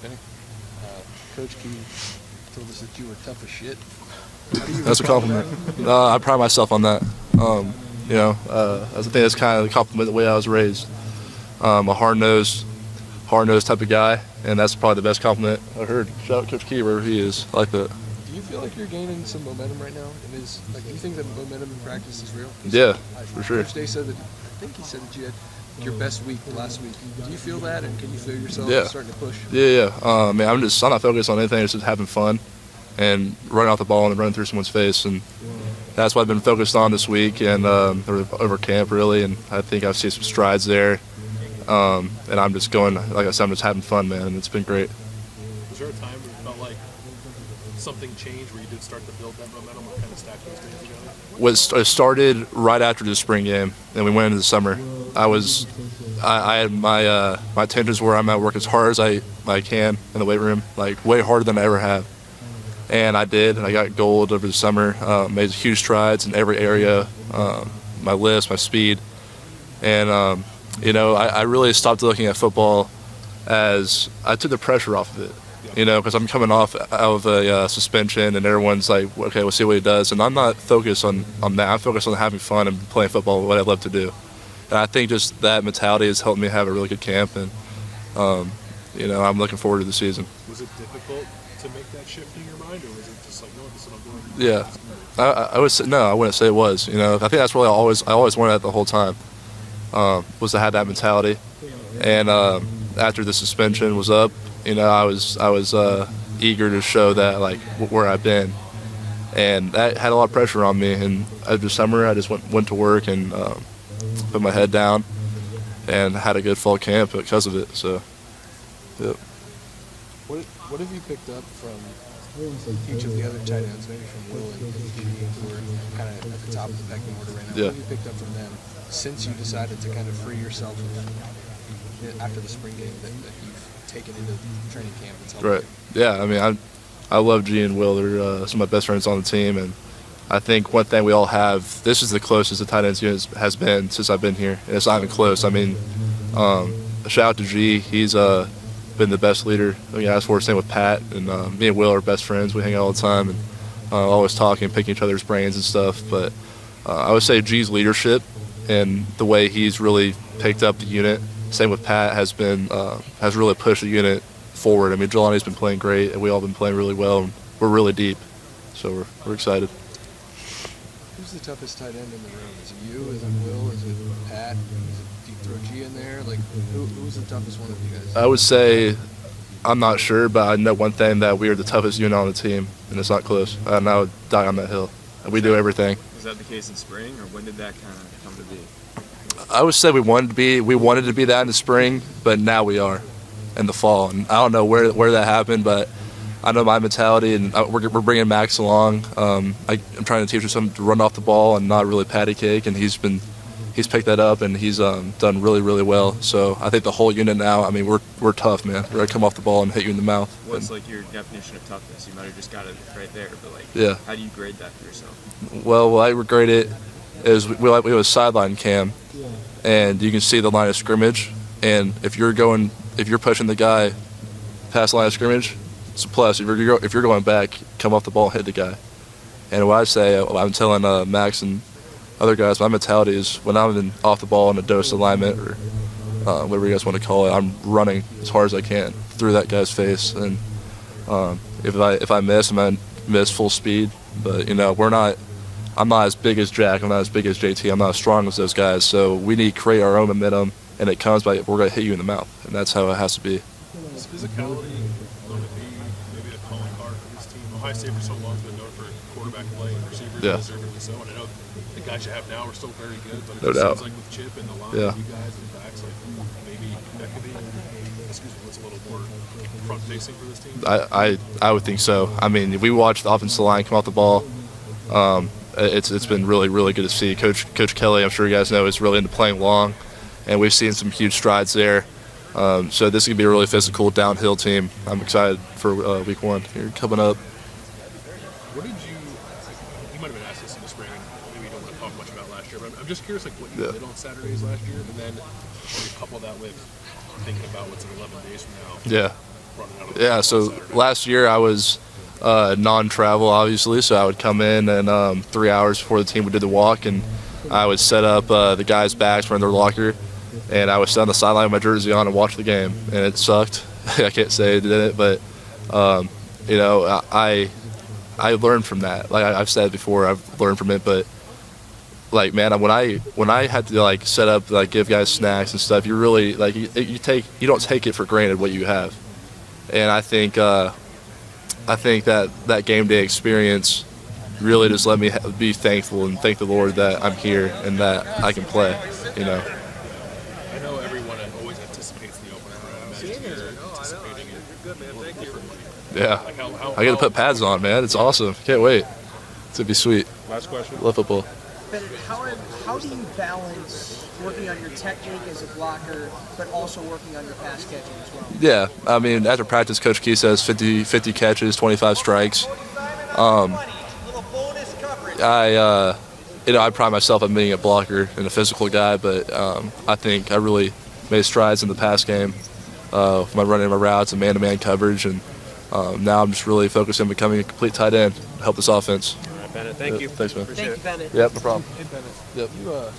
Bennett, Coach Key told us that you were tough as shit. That's a compliment. I pride myself on that. I think that's kind of the compliment the way I was raised. A hard-nosed type of guy, and that's probably the best compliment I heard. Shout out Coach Key wherever he is. I like that. Do you feel like you're gaining some momentum right now? And do you think that momentum in practice is real? Yeah, for sure. Coach Day said that. I think he said that you had your best week last week. Do you feel that, and can you feel yourself starting to push? Yeah. I'm not focused on anything. It's just having fun and running off the ball and running through someone's face, and that's what I've been focused on this week and over camp really. And I think I've seen some strides there. And I'm just going, like I said, I'm just having fun, man, and it's been great. Was there a time where you felt like something changed, where you did start to build that momentum or kind of stack those things together? It started right after the spring game, and we went into the summer. I had my intentions where I'm going to work as hard as I can in the weight room, like way harder than I ever have. And I did, and I got gold over the summer. Made huge strides in every area, my lifts, my speed. And, I really stopped looking at football as I took the pressure off of it, because I'm coming off out of a suspension, and everyone's like, okay, we'll see what he does. And I'm not focused on that. I'm focused on having fun and playing football, what I love to do. And I think just that mentality has helped me have a really good camp, and, I'm looking forward to the season. Was it difficult to make that shift in your mind, or was it just like, no, this is what I'm doing? Yeah. I would say, no, I wouldn't say it was. I think that's really I always wanted that the whole time, was to have that mentality. And after the suspension was up, I was eager to show that, like, where I've been. And that had a lot of pressure on me. And after summer, I just went to work and put my head down and had a good fall camp because of it. So, yeah. What have you picked up from each of the other tight ends, maybe from Will and G, who are kind of at the top of the pecking order right now? Yeah. What have you picked up from them since you decided to kind of free yourself after the spring game that you've taken into training camp? Right. Yeah, I love G and Will. They're some of my best friends on the team, and I think one thing we all have, this is the closest the tight ends unit has been since I've been here, and it's not even close. Shout out to G. He's been the best leader we asked for. Same with Pat, and me and Will are best friends. We hang out all the time and always talking, picking each other's brains and stuff. But I would say G's leadership and the way he's really picked up the unit, same with Pat, has really pushed the unit forward. Jelani's been playing great, and we all been playing really well, and we're really deep. So we're excited. Who's the toughest tight end in the room? Is it you? Is it Will? Is it Pat? Do you throw G in there? Like, who's the toughest one of you guys? I would say, I'm not sure, but I know one thing, that we are the toughest unit on the team, and it's not close. And I would die on that hill. And we do everything. Was that the case in spring, or when did that kind of come to be? I would say we wanted to be that in the spring, but now we are in the fall. And I don't know where that happened, but I know my mentality, and we're bringing Max along. I'm trying to teach him something to run off the ball and not really patty cake, and he's picked that up, and he's done really, really well. So I think the whole unit now, we're tough, man. We're gonna come off the ball and hit you in the mouth. What's like your definition of toughness? You might have just got it right there, but yeah. How do you grade that for yourself? Well, I grade it as we have a sideline cam, and you can see the line of scrimmage. And if you're pushing the guy past the line of scrimmage, it's a plus. If you're going back, come off the ball and hit the guy. And what I say, I'm telling Max and other guys, my mentality is when I'm off the ball in a dose alignment or whatever you guys want to call it, I'm running as hard as I can through that guy's face. And if I miss, I'm going to miss full speed. But I'm not as big as Jack. I'm not as big as JT. I'm not as strong as those guys. So we need to create our own momentum, and it comes by we're going to hit you in the mouth, and that's how it has to be. Is physicality going to be maybe a calling card for this team? Ohio State for so long has been known for quarterback play and receivers, deservedly so. And I know the guys you have now are still very good, but it seems like with Chip and the line, you guys and the backs, maybe that could be what's a little more front-facing for this team. I would think so. We watched the offensive line come off the ball. It's been really, really good to see. Coach Kelly, I'm sure you guys know, is really into playing long, and we've seen some huge strides there. So this is going to be a really physical downhill team. I'm excited for week one here coming up. What did you might have been asked this in the spring, and maybe you don't want to talk much about last year, but I'm just curious what you did on Saturdays last year, and then you couple that with thinking about what's in 11 days from now. Yeah. Running out of Yeah, so last year I was non-travel, obviously, so I would come in and 3 hours before the team would do the walk, and I would set up the guys' bags for their locker, and I would sit on the sideline with my jersey on and watch the game, and it sucked. I can't say it didn't, but you know, I learned from that. Like I've said before, I've learned from it, but like, man, when I had to like set up, like give guys snacks and stuff, you really like you don't take it for granted what you have, and I think that game day experience really just let me be thankful and thank the Lord that I'm here and that I can play. You know. I know everyone always anticipates the opener, but I imagine you're anticipating it a little differently. Yeah. Like I get to put pads on, man. It's awesome. Can't wait. It's gonna be sweet. Last question. Love football. Bennett, how do you balance working on your technique as a blocker, but also working on your pass catching as well? Yeah, I mean, after practice, Coach Key says 50 catches, 25 strikes. I pride myself on being a blocker and a physical guy, but I think I really made strides in the pass game with my running my routes and man-to-man coverage, and now I'm just really focused on becoming a complete tight end to help this offense. All right, Bennett, thank you. Thanks, man. Thank you, Bennett. Yep, no problem. Hey, Bennett. Yep. You